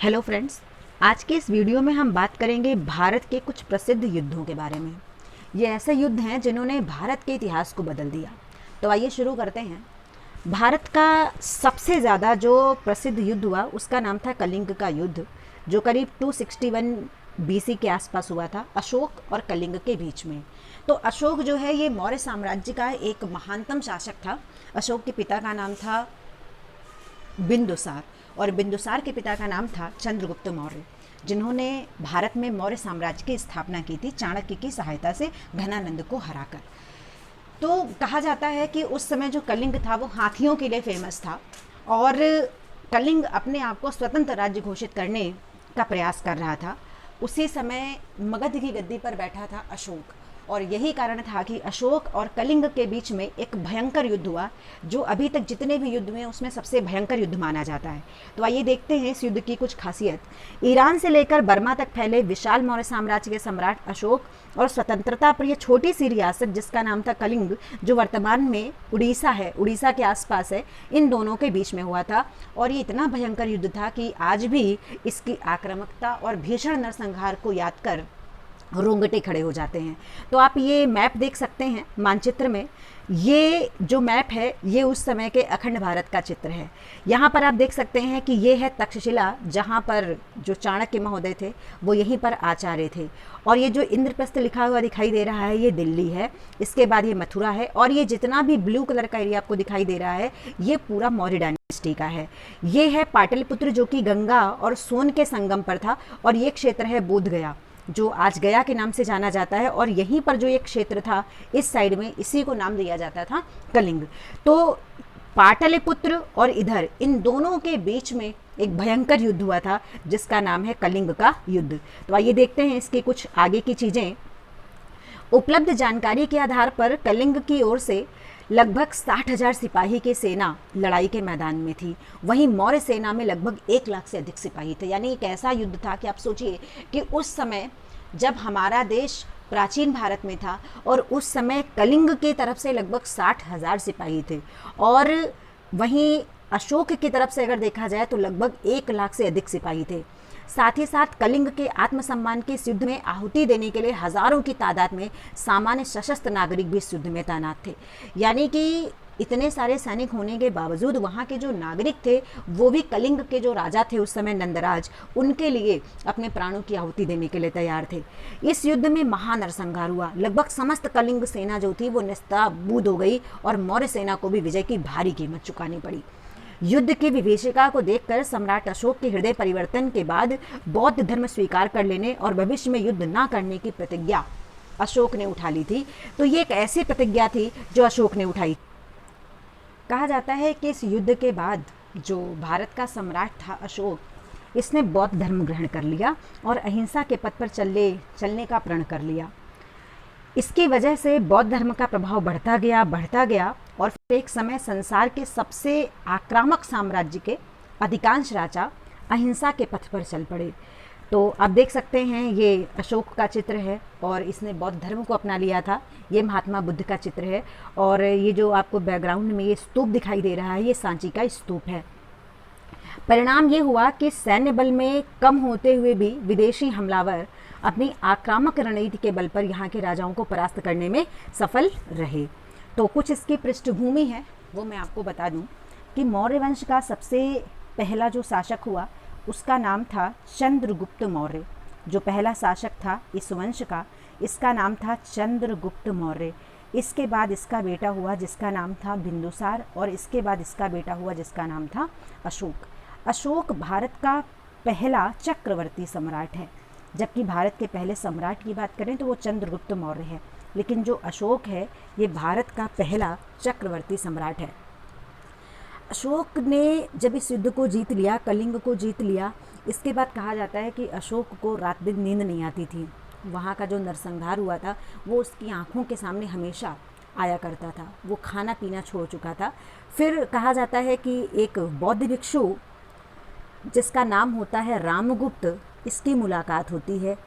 Hello friends, आज के इस वीडियो में हम बात करेंगे भारत के कुछ प्रसिद्ध युद्धों के बारे में। ये ऐसे युद्ध हैं जिन्होंने भारत के इतिहास को बदल दिया। तो आइए शुरू करते हैं। भारत का सबसे ज़्यादा जो प्रसिद्ध युद्ध हुआ उसका नाम था कलिंग का युद्ध, जो करीब 261 बीसी के आसपास हुआ था, अशोक और कलिंग के बीच में। तो अशोक जो है ये मौर्य साम्राज्य का एक महानतम शासक था। अशोक के पिता का नाम था बिंदुसार और बिंदुसार के पिता का नाम था चंद्रगुप्त मौर्य, जिन्होंने भारत में मौर्य साम्राज्य की स्थापना की थी चाणक्य की सहायता से घनानंद को हराकर। तो कहा जाता है कि उस समय जो कलिंग था वो हाथियों के लिए फेमस था और कलिंग अपने आप को स्वतंत्र राज्य घोषित करने का प्रयास कर रहा था। उसी समय मगध की गद्दी पर बैठा था अशोक, और यही कारण था कि अशोक और कलिंग के बीच में एक भयंकर युद्ध हुआ, जो अभी तक जितने भी युद्ध हुए उसमें सबसे भयंकर युद्ध माना जाता है। तो आइए देखते हैं इस युद्ध की कुछ खासियत। ईरान से लेकर बर्मा तक फैले विशाल मौर्य साम्राज्य के सम्राट अशोक और स्वतंत्रता प्रिय छोटी सी रियासत जिसका नाम था कलिंग, जो वर्तमान में उड़ीसा है, उड़ीसा के आसपास है, इन दोनों के बीच में हुआ था। और ये इतना भयंकर युद्ध था कि आज भी इसकी आक्रामकता और भीषण नरसंहार को याद कर रोंगटे खड़े हो जाते हैं। तो आप ये मैप देख सकते हैं मानचित्र में। ये जो मैप है ये उस समय के अखंड भारत का चित्र है। यहाँ पर आप देख सकते हैं कि ये है तक्षशिला, जहाँ पर जो चाणक्य महोदय थे वो यहीं पर आचार्य थे। और ये जो इंद्रप्रस्थ लिखा हुआ दिखाई दे रहा है ये दिल्ली है, इसके बाद ये मथुरा है, और ये जितना भी ब्लू कलर का एरिया आपको दिखाई दे रहा है ये पूरा मौर्य डायनेस्टी का है। ये है पाटलिपुत्र जो कि गंगा और सोन के संगम पर था, और ये क्षेत्र है बोधगया जो आज गया के नाम से जाना जाता है। और यहीं पर जो एक क्षेत्र था इस साइड में, इसी को नाम दिया जाता था कलिंग। तो पाटलिपुत्र और इधर इन दोनों के बीच में एक भयंकर युद्ध हुआ था जिसका नाम है कलिंग का युद्ध। तो आइए देखते हैं इसकी कुछ आगे की चीजें। उपलब्ध जानकारी के आधार पर कलिंग की ओर से लगभग 60,000 सिपाही की सेना लड़ाई के मैदान में थी। वहीं मौर्य सेना में लगभग 1 लाख से अधिक सिपाही थे। यानी एक ऐसा युद्ध था कि आप सोचिए कि उस समय जब हमारा देश प्राचीन भारत में था और उस समय कलिंग की तरफ से लगभग 60,000 सिपाही थे, और वहीं अशोक की तरफ से अगर देखा जाए तो लगभग 1 लाख से अधिक सिपाही थे। साथ ही साथ कलिंग के आत्मसम्मान के इस युद्ध में आहुति देने के लिए हजारों की तादाद में सामान्य सशस्त्र नागरिक भी इस युद्ध में तैनात थे। यानी कि इतने सारे सैनिक होने के बावजूद वहाँ के जो नागरिक थे वो भी कलिंग के जो राजा थे उस समय नंदराज, उनके लिए अपने प्राणों की आहुति देने के लिए तैयार थे। इस युद्ध में महानरसंहार हुआ। लगभग समस्त कलिंग सेना जो थी वो नेस्तनाबूद हो गई और मौर्य सेना को भी विजय की भारी कीमत चुकानी पड़ी। युद्ध की विभीषिका को देखकर सम्राट अशोक के हृदय परिवर्तन के बाद बौद्ध धर्म स्वीकार कर लेने और भविष्य में युद्ध न करने की प्रतिज्ञा अशोक ने उठा ली थी। तो ये एक ऐसी प्रतिज्ञा थी जो अशोक ने उठाई। कहा जाता है कि इस युद्ध के बाद जो भारत का सम्राट था अशोक, इसने बौद्ध धर्म ग्रहण कर लिया और अहिंसा के पथ पर चलने का प्रण कर लिया। इसकी वजह से बौद्ध धर्म का प्रभाव बढ़ता गया और फिर एक समय संसार के सबसे आक्रामक साम्राज्य के अधिकांश राजा अहिंसा के पथ पर चल पड़े। तो आप देख सकते हैं ये अशोक का चित्र है और इसने बौद्ध धर्म को अपना लिया था। ये महात्मा बुद्ध का चित्र है, और ये जो आपको बैकग्राउंड में ये स्तूप दिखाई दे रहा है ये सांची का स्तूप है। परिणाम ये हुआ कि सैन्य बल में कम होते हुए भी विदेशी हमलावर अपनी आक्रामक रणनीति के बल पर यहाँ के राजाओं को परास्त करने में सफल रहे। तो कुछ इसकी पृष्ठभूमि है वो मैं आपको बता दूं कि मौर्य वंश का सबसे पहला जो शासक हुआ उसका नाम था चंद्रगुप्त मौर्य। जो पहला शासक था इस वंश का, इसका नाम था चंद्रगुप्त मौर्य। इसके बाद इसका बेटा हुआ जिसका नाम था बिंदुसार, और इसके बाद इसका बेटा हुआ जिसका नाम था अशोक। अशोक भारत का पहला चक्रवर्ती सम्राट है, जबकि भारत के पहले सम्राट की बात करें तो वो चंद्रगुप्त मौर्य है, लेकिन जो अशोक है ये भारत का पहला चक्रवर्ती सम्राट है। अशोक ने जब इस युद्ध को जीत लिया, कलिंग को जीत लिया, इसके बाद कहा जाता है कि अशोक को रात दिन नींद नहीं आती थी। वहाँ का जो नरसंहार हुआ था वो उसकी आंखों के सामने हमेशा आया करता था। वो खाना पीना छोड़ चुका था। फिर कहा जाता है कि एक बौद्ध भिक्षु जिसका नाम होता है रामगुप्त, इसकी मुलाकात होती है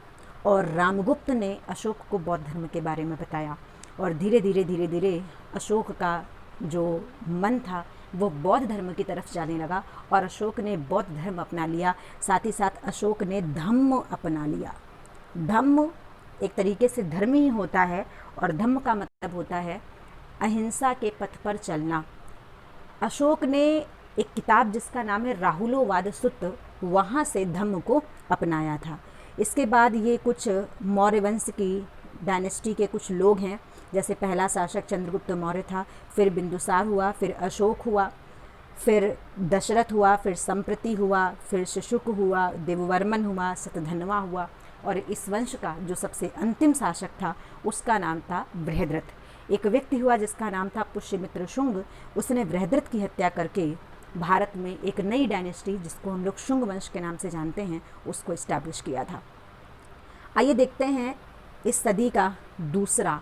और रामगुप्त ने अशोक को बौद्ध धर्म के बारे में बताया, और धीरे धीरे अशोक का जो मन था वो बौद्ध धर्म की तरफ जाने लगा और अशोक ने बौद्ध धर्म अपना लिया। साथ ही साथ अशोक ने धम्म अपना लिया। धम्म एक तरीके से धर्म ही होता है और धम्म का मतलब होता है अहिंसा के पथ पर चलना। अशोक ने एक किताब जिसका नाम है राहुलोवाद सुत्त, वहाँ से धम्म को अपनाया था। इसके बाद ये कुछ मौर्य वंश की डायनेस्टी के कुछ लोग हैं, जैसे पहला शासक चंद्रगुप्त मौर्य था, फिर बिंदुसार हुआ, फिर अशोक हुआ, फिर दशरथ हुआ, फिर संप्रति हुआ, फिर शुशुक हुआ, देववर्मन हुआ, शतधन्वा हुआ, और इस वंश का जो सबसे अंतिम शासक था उसका नाम था बृहद्रथ। एक व्यक्ति हुआ जिसका नाम था पुष्यमित्र शुंग। उसने बृहद्रथ की हत्या करके भारत में एक नई डायनेस्टी, जिसको हम लोग शुंग वंश के नाम से जानते हैं, उसको इस्टेब्लिश किया था। आइए देखते हैं इस सदी का दूसरा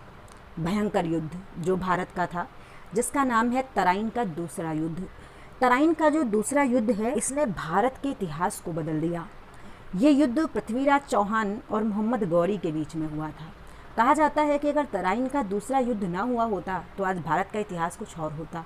भयंकर युद्ध जो भारत का था, जिसका नाम है तराइन का दूसरा युद्ध। तराइन का जो दूसरा युद्ध है, इसने भारत के इतिहास को बदल दिया। ये युद्ध पृथ्वीराज चौहान और मोहम्मद गौरी के बीच में हुआ था। कहा जाता है कि अगर तराइन का दूसरा युद्ध ना हुआ होता तो आज भारत का इतिहास कुछ और होता।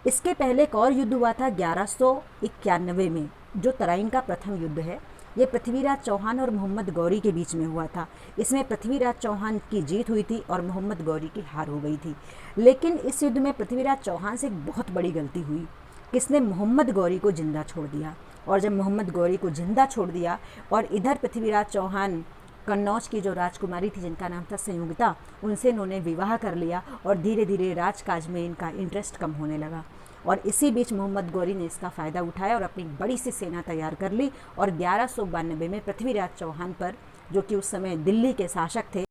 इसके पहले एक और युद्ध हुआ था 1191 में, जो तराइन का प्रथम युद्ध है। ये पृथ्वीराज चौहान और मोहम्मद गौरी के बीच में हुआ था। इसमें पृथ्वीराज चौहान की जीत हुई थी और मोहम्मद गौरी की हार हो गई थी। लेकिन इस युद्ध में पृथ्वीराज चौहान से एक बहुत बड़ी गलती हुई, किसने मोहम्मद गौरी को जिंदा छोड़ दिया। और जब मोहम्मद गौरी को जिंदा छोड़ दिया और इधर पृथ्वीराज चौहान कन्नौज की जो राजकुमारी थी जिनका नाम था संयुक्ता, उनसे इन्होंने विवाह कर लिया और धीरे धीरे राजकाज में इनका इंटरेस्ट कम होने लगा। और इसी बीच मोहम्मद गौरी ने इसका फ़ायदा उठाया और अपनी बड़ी सी सेना तैयार कर ली और 1192 में पृथ्वीराज चौहान पर, जो कि उस समय दिल्ली के शासक थे,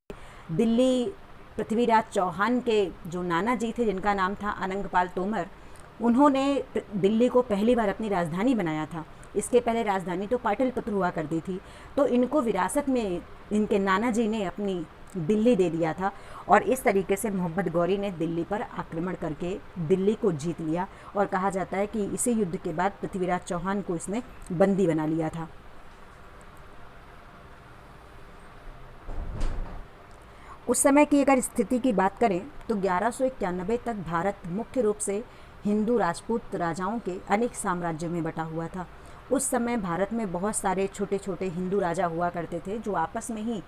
दिल्ली पृथ्वीराज चौहान के जो नाना जी थे जिनका नाम था अनंगपाल तोमर, उन्होंने दिल्ली को पहली बार अपनी राजधानी बनाया था। इसके पहले राजधानी तो पाटलिपुत्र हुआ करती थी, तो इनको विरासत में इनके नाना जी ने अपनी दिल्ली दे दिया था। और इस तरीके से मोहम्मद गौरी ने दिल्ली पर आक्रमण करके दिल्ली को जीत लिया। और कहा जाता है कि इसी युद्ध के बाद पृथ्वीराज चौहान को इसने बंदी बना लिया था। उस समय की अगर स्थिति की बात करें तो 1191 तक भारत मुख्य रूप से हिंदू राजपूत राजाओं के अनेक साम्राज्यों में बटा हुआ था। उस समय भारत में बहुत सारे छोटे छोटे हिंदू राजा हुआ करते थे जो आपस में ही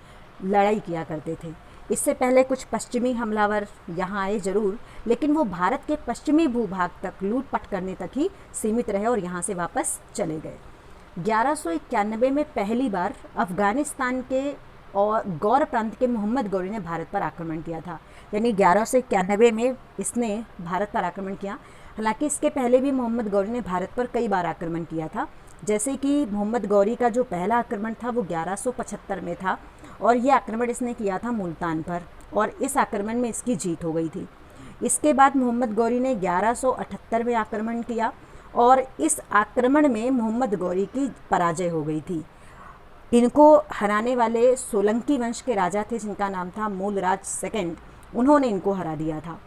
लड़ाई किया करते थे। इससे पहले कुछ पश्चिमी हमलावर यहाँ आए जरूर, लेकिन वो भारत के पश्चिमी भूभाग तक लूटपाट करने तक ही सीमित रहे और यहाँ से वापस चले गए। 1191 में पहली बार अफगानिस्तान के और गौर प्रांत के मोहम्मद गौरी ने भारत पर आक्रमण किया था। यानी 1191 में इसने भारत पर आक्रमण किया। हालांकि इसके पहले भी मोहम्मद गौरी ने भारत पर कई बार आक्रमण किया था। जैसे कि मोहम्मद गौरी का जो पहला आक्रमण था वो 1175 में था और ये आक्रमण इसने किया था मुल्तान पर, और इस आक्रमण में इसकी जीत हो गई थी। इसके बाद मोहम्मद गौरी ने 1178 में आक्रमण किया और इस आक्रमण में मोहम्मद गौरी की पराजय हो गई थी। इनको हराने वाले सोलंकी वंश के राजा थे जिनका नाम था मूलराज सेकंड, उन्होंने इनको हरा दिया था।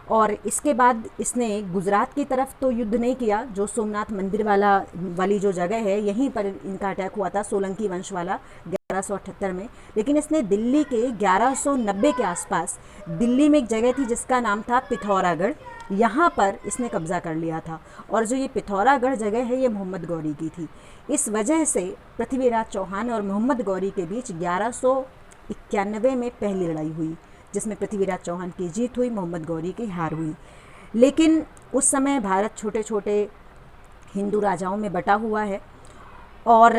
और इसके बाद इसने गुजरात की तरफ तो युद्ध नहीं किया, जो सोमनाथ मंदिर वाली जो जगह है यहीं पर इनका अटैक हुआ था सोलंकी वंश वाला 1178 में। लेकिन इसने दिल्ली के 1190 के आसपास, दिल्ली में एक जगह थी जिसका नाम था पिथौरागढ़, यहाँ पर इसने कब्जा कर लिया था। और जो ये पिथौरागढ़ जगह है ये मोहम्मद गौरी की थी। इस वजह से पृथ्वीराज चौहान और मोहम्मद गौरी के बीच 1191 में पहली लड़ाई हुई, जिसमें पृथ्वीराज चौहान की जीत हुई, मोहम्मद गौरी की हार हुई। लेकिन उस समय भारत छोटे छोटे हिंदू राजाओं में बटा हुआ है और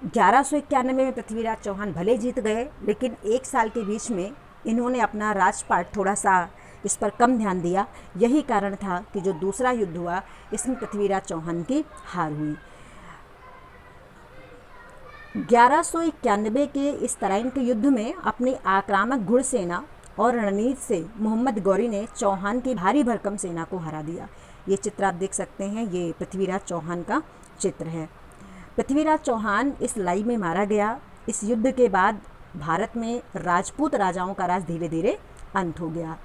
1191 में पृथ्वीराज चौहान भले जीत गए, लेकिन एक साल के बीच में इन्होंने अपना राजपाट थोड़ा सा इस पर कम ध्यान दिया। यही कारण था कि जो दूसरा युद्ध हुआ इसमें पृथ्वीराज चौहान की हार हुई। 1191 के इस तराइन के युद्ध में अपनी आक्रामक घुड़सेना और रणनीति से मोहम्मद गौरी ने चौहान की भारी भरकम सेना को हरा दिया। ये चित्र आप देख सकते हैं, ये पृथ्वीराज चौहान का चित्र है। पृथ्वीराज चौहान इस लड़ाई में मारा गया। इस युद्ध के बाद भारत में राजपूत राजाओं का राज धीरे धीरे अंत हो गया।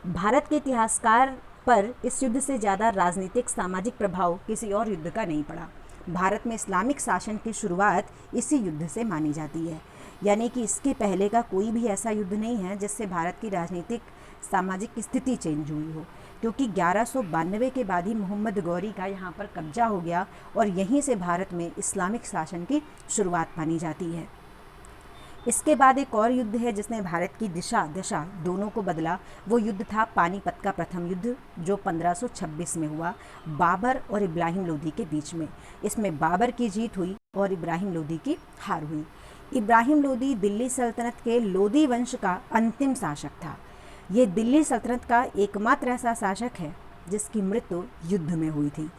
भारत के इतिहासकार पर इस युद्ध से ज़्यादा राजनीतिक सामाजिक प्रभाव किसी और युद्ध का नहीं पड़ा। भारत में इस्लामिक शासन की शुरुआत इसी युद्ध से मानी जाती है। यानी कि इसके पहले का कोई भी ऐसा युद्ध नहीं है जिससे भारत की राजनीतिक सामाजिक स्थिति चेंज हुई हो। क्योंकि 1192 के बाद ही मोहम्मद गौरी का यहाँ पर कब्जा हो गया और यहीं से भारत में इस्लामिक शासन की शुरुआत मानी जाती है। इसके बाद एक और युद्ध है जिसने भारत की दिशा दशा दोनों को बदला। वो युद्ध था पानीपत का प्रथम युद्ध, जो 1526 में हुआ बाबर और इब्राहिम लोदी के बीच में। इसमें बाबर की जीत हुई और इब्राहिम लोदी की हार हुई। इब्राहिम लोदी दिल्ली सल्तनत के लोदी वंश का अंतिम शासक था। ये दिल्ली सल्तनत का एकमात्र ऐसा शासक है जिसकी मृत्यु युद्ध में हुई थी।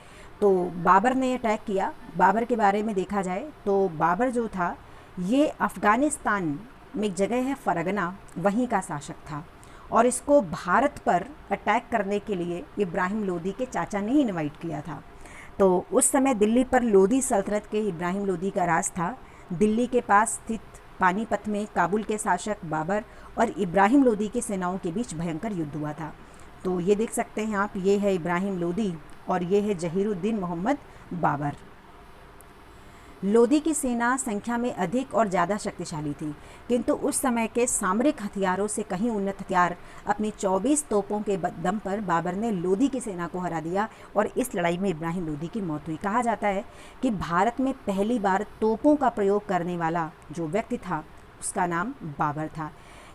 तो बाबर ने अटैक किया। बाबर के बारे में देखा जाए तो बाबर जो था ये अफ़गानिस्तान में एक जगह है फरगना, वहीं का शासक था और इसको भारत पर अटैक करने के लिए इब्राहिम लोदी के चाचा ने ही इनवाइट किया था। तो उस समय दिल्ली पर लोदी सल्तनत के इब्राहिम लोदी का राज था। दिल्ली के पास स्थित पानीपत में काबुल के शासक बाबर और इब्राहिम लोदी की सेनाओं के बीच भयंकर युद्ध हुआ था। तो ये देख सकते हैं आप, ये है इब्राहिम लोदी और ये है जहीरुद्दीन मोहम्मद बाबर। लोदी की सेना संख्या में अधिक और ज़्यादा शक्तिशाली थी, किंतु उस समय के सामरिक हथियारों से कहीं उन्नत हथियार अपनी 24 तोपों के दम पर बाबर ने लोदी की सेना को हरा दिया और इस लड़ाई में इब्राहिम लोदी की मौत हुई। कहा जाता है कि भारत में पहली बार तोपों का प्रयोग करने वाला जो व्यक्ति था उसका नाम बाबर था।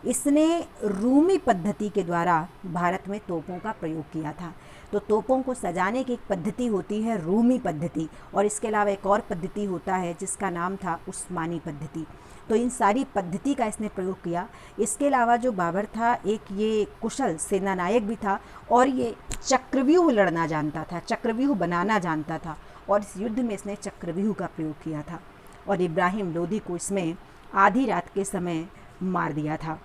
इसने रूमी पद्धति के द्वारा भारत में तोपों का प्रयोग किया था। तो तोपों को सजाने की एक पद्धति होती है रूमी पद्धति, और इसके अलावा एक और पद्धति होता है जिसका नाम था उस्मानी पद्धति। तो इन सारी पद्धति का इसने प्रयोग किया। इसके अलावा जो बाबर था एक ये कुशल सेनानायक भी था और ये चक्रव्यूह लड़ना जानता था, चक्रव्यूह बनाना जानता था और इस युद्ध में इसने चक्रव्यूह का प्रयोग किया था और इब्राहिम लोदी को इसमें आधी रात के समय मार दिया था।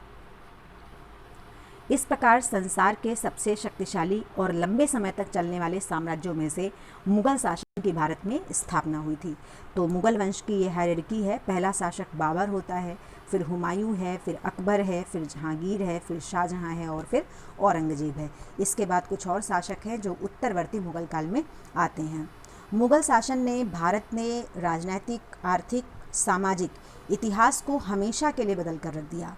इस प्रकार संसार के सबसे शक्तिशाली और लंबे समय तक चलने वाले साम्राज्यों में से मुगल शासन की भारत में स्थापना हुई थी। तो मुगल वंश की ये हायरार्की है। पहला शासक बाबर होता है, फिर हुमायूं है, फिर अकबर है, फिर जहांगीर है, फिर शाहजहां है और फिर औरंगजेब है। इसके बाद कुछ और शासक हैं जो उत्तरवर्ती मुगल काल में आते हैं। मुगल शासन ने भारत में राजनैतिक, आर्थिक, सामाजिक इतिहास को हमेशा के लिए बदल कर रख दिया।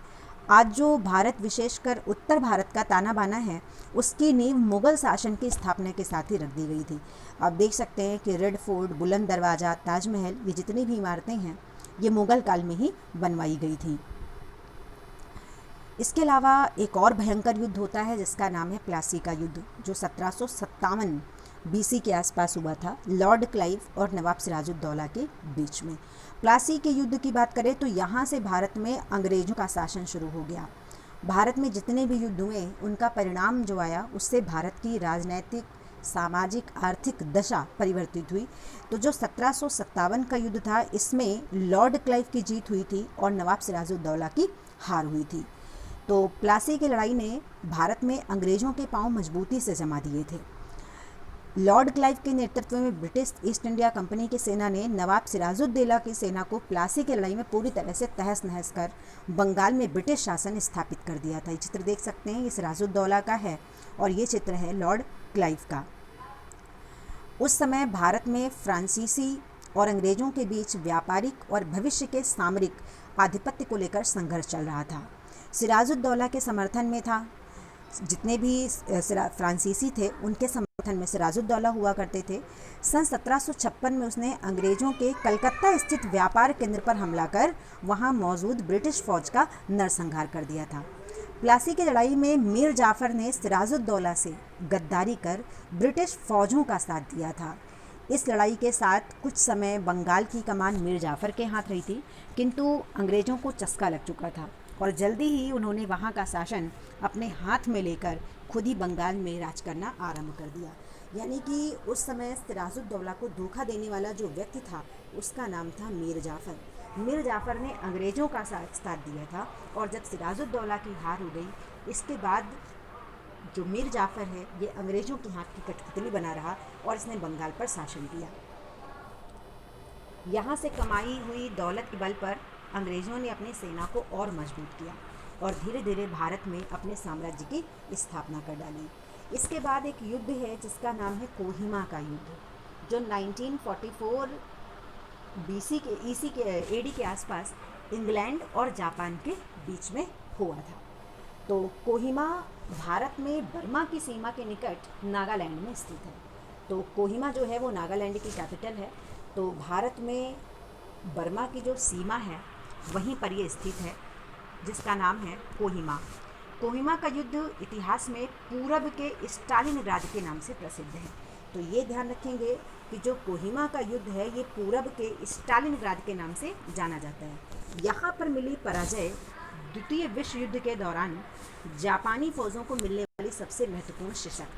आज जो भारत विशेषकर उत्तर भारत का ताना बाना है उसकी नींव मुगल शासन की स्थापना के साथ ही रख दी गई थी। आप देख सकते हैं कि रेड फोर्ट, बुलंद दरवाज़ा, ताजमहल, ये जितनी भी इमारतें हैं ये मुगल काल में ही बनवाई गई थी। इसके अलावा एक और भयंकर युद्ध होता है जिसका नाम है प्लासी का युद्ध, जो 1757 बीसी के आसपास हुआ था लॉर्ड क्लाइव और नवाब सिराजुद्दौला के बीच में। प्लासी के युद्ध की बात करें तो यहाँ से भारत में अंग्रेज़ों का शासन शुरू हो गया। भारत में जितने भी युद्ध हुए उनका परिणाम जो आया उससे भारत की राजनैतिक, सामाजिक, आर्थिक दशा परिवर्तित हुई। तो जो 1757 का युद्ध था इसमें लॉर्ड क्लाइव की जीत हुई थी और नवाब सिराजुद्दौला की हार हुई थी। तो प्लासी की लड़ाई ने भारत में अंग्रेज़ों के पांव मजबूती से जमा दिए थे। लॉर्ड क्लाइव के नेतृत्व में ब्रिटिश ईस्ट इंडिया कंपनी की सेना ने नवाब सिराजुद्दौला की सेना को प्लासी की लड़ाई में पूरी तरह से तहस नहस कर बंगाल में ब्रिटिश शासन स्थापित कर दिया था। ये चित्र देख सकते हैं, ये सिराजुद्दौला का है और ये चित्र है लॉर्ड क्लाइव का। उस समय भारत में फ्रांसीसी और अंग्रेज़ों के बीच व्यापारिक और भविष्य के सामरिक आधिपत्य को लेकर संघर्ष चल रहा था। सिराजुद्दौला के समर्थन में था, जितने भी फ्रांसीसी थे उनके समर्थन में सिराजुद्दौला हुआ करते थे। सन 1756 में उसने अंग्रेज़ों के कलकत्ता स्थित व्यापार केंद्र पर हमला कर वहां मौजूद ब्रिटिश फौज का नरसंहार कर दिया था। प्लासी की लड़ाई में मीर जाफ़र ने सिराजुद्दौला से गद्दारी कर ब्रिटिश फौजों का साथ दिया था। इस लड़ाई के साथ कुछ समय बंगाल की कमान मीर जाफ़र के हाथ रही थी, किंतु अंग्रेज़ों को चस्का लग चुका था और जल्दी ही उन्होंने वहाँ का शासन अपने हाथ में लेकर खुद ही बंगाल में राज करना आरंभ कर दिया। यानी कि उस समय सिराजुद्दौला को धोखा देने वाला जो व्यक्ति था उसका नाम था मीर जाफ़र। मीर जाफ़र ने अंग्रेज़ों का साथ दिया था और जब सिराजुद्दौला की हार हो गई इसके बाद जो मीर जाफ़र है ये अंग्रेज़ों के हाथ की कठपुतली बना रहा और इसने बंगाल पर शासन किया। यहाँ से कमाई हुई दौलत के बल पर अंग्रेज़ों ने अपनी सेना को और मजबूत किया और धीरे धीरे भारत में अपने साम्राज्य की स्थापना कर डाली। इसके बाद एक युद्ध है जिसका नाम है कोहिमा का युद्ध, जो 1944 बीसी के ईसी के एडी के आसपास इंग्लैंड और जापान के बीच में हुआ था। तो कोहिमा भारत में बर्मा की सीमा के निकट नागालैंड में स्थित है। तो कोहिमा जो है वो नागालैंड की कैपिटल है। तो भारत में बर्मा की जो सीमा है वहीं पर ये स्थित है, जिसका नाम है कोहिमा। कोहिमा का युद्ध इतिहास में पूरब के स्टालिनग्राद के नाम से प्रसिद्ध है। तो ये ध्यान रखेंगे कि जो कोहिमा का युद्ध है ये पूरब के स्टालिनग्राद के नाम से जाना जाता है। यहाँ पर मिली पराजय द्वितीय विश्व युद्ध के दौरान जापानी फौजों को मिलने वाली सबसे महत्वपूर्ण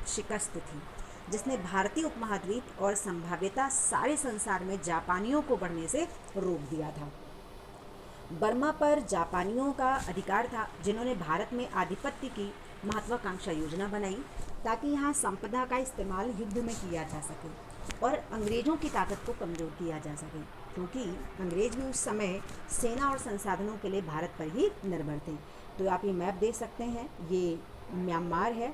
शिकस्त थी, जिसने भारतीय उपमहाद्वीप और संभाव्यता सारे संसार में जापानियों को बढ़ने से रोक दिया था। बर्मा पर जापानियों का अधिकार था, जिन्होंने भारत में आधिपत्य की महत्वाकांक्षा योजना बनाई ताकि यहाँ संपदा का इस्तेमाल युद्ध में किया जा सके और अंग्रेज़ों की ताकत को कमज़ोर किया जा सके, क्योंकि अंग्रेज़ भी उस समय सेना और संसाधनों के लिए भारत पर ही निर्भर थे। तो आप ये मैप देख सकते हैं, ये म्यांमार है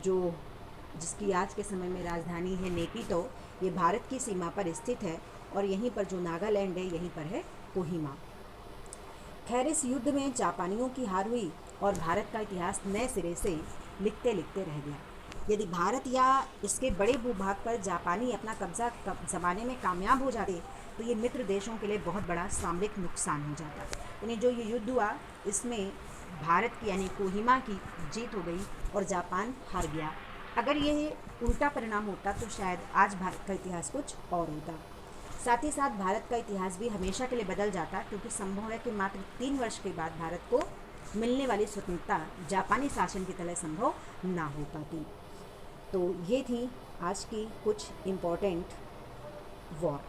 जिसकी आज के समय में राजधानी है नेपितो। ये भारत की सीमा पर स्थित है और यहीं पर जो नागालैंड है यहीं पर है कोहिमा। खैर, इस युद्ध में जापानियों की हार हुई और भारत का इतिहास नए सिरे से लिखते लिखते रह गया। यदि भारत या इसके बड़े भूभाग पर जापानी अपना कब्जा जमाने में कामयाब हो जाते तो ये मित्र देशों के लिए बहुत बड़ा सामरिक नुकसान हो जाता। यानी जो ये युद्ध हुआ इसमें भारत की यानी कोहिमा की जीत हो गई और जापान हार गया। अगर ये उल्टा परिणाम होता तो शायद आज भारत का इतिहास कुछ और होता। साथ ही साथ भारत का इतिहास भी हमेशा के लिए बदल जाता, क्योंकि संभव है कि मात्र 3 वर्ष के बाद भारत को मिलने वाली स्वतंत्रता जापानी शासन की तरह संभव ना हो पाती। तो ये थी आज की कुछ इम्पोर्टेंट वॉर।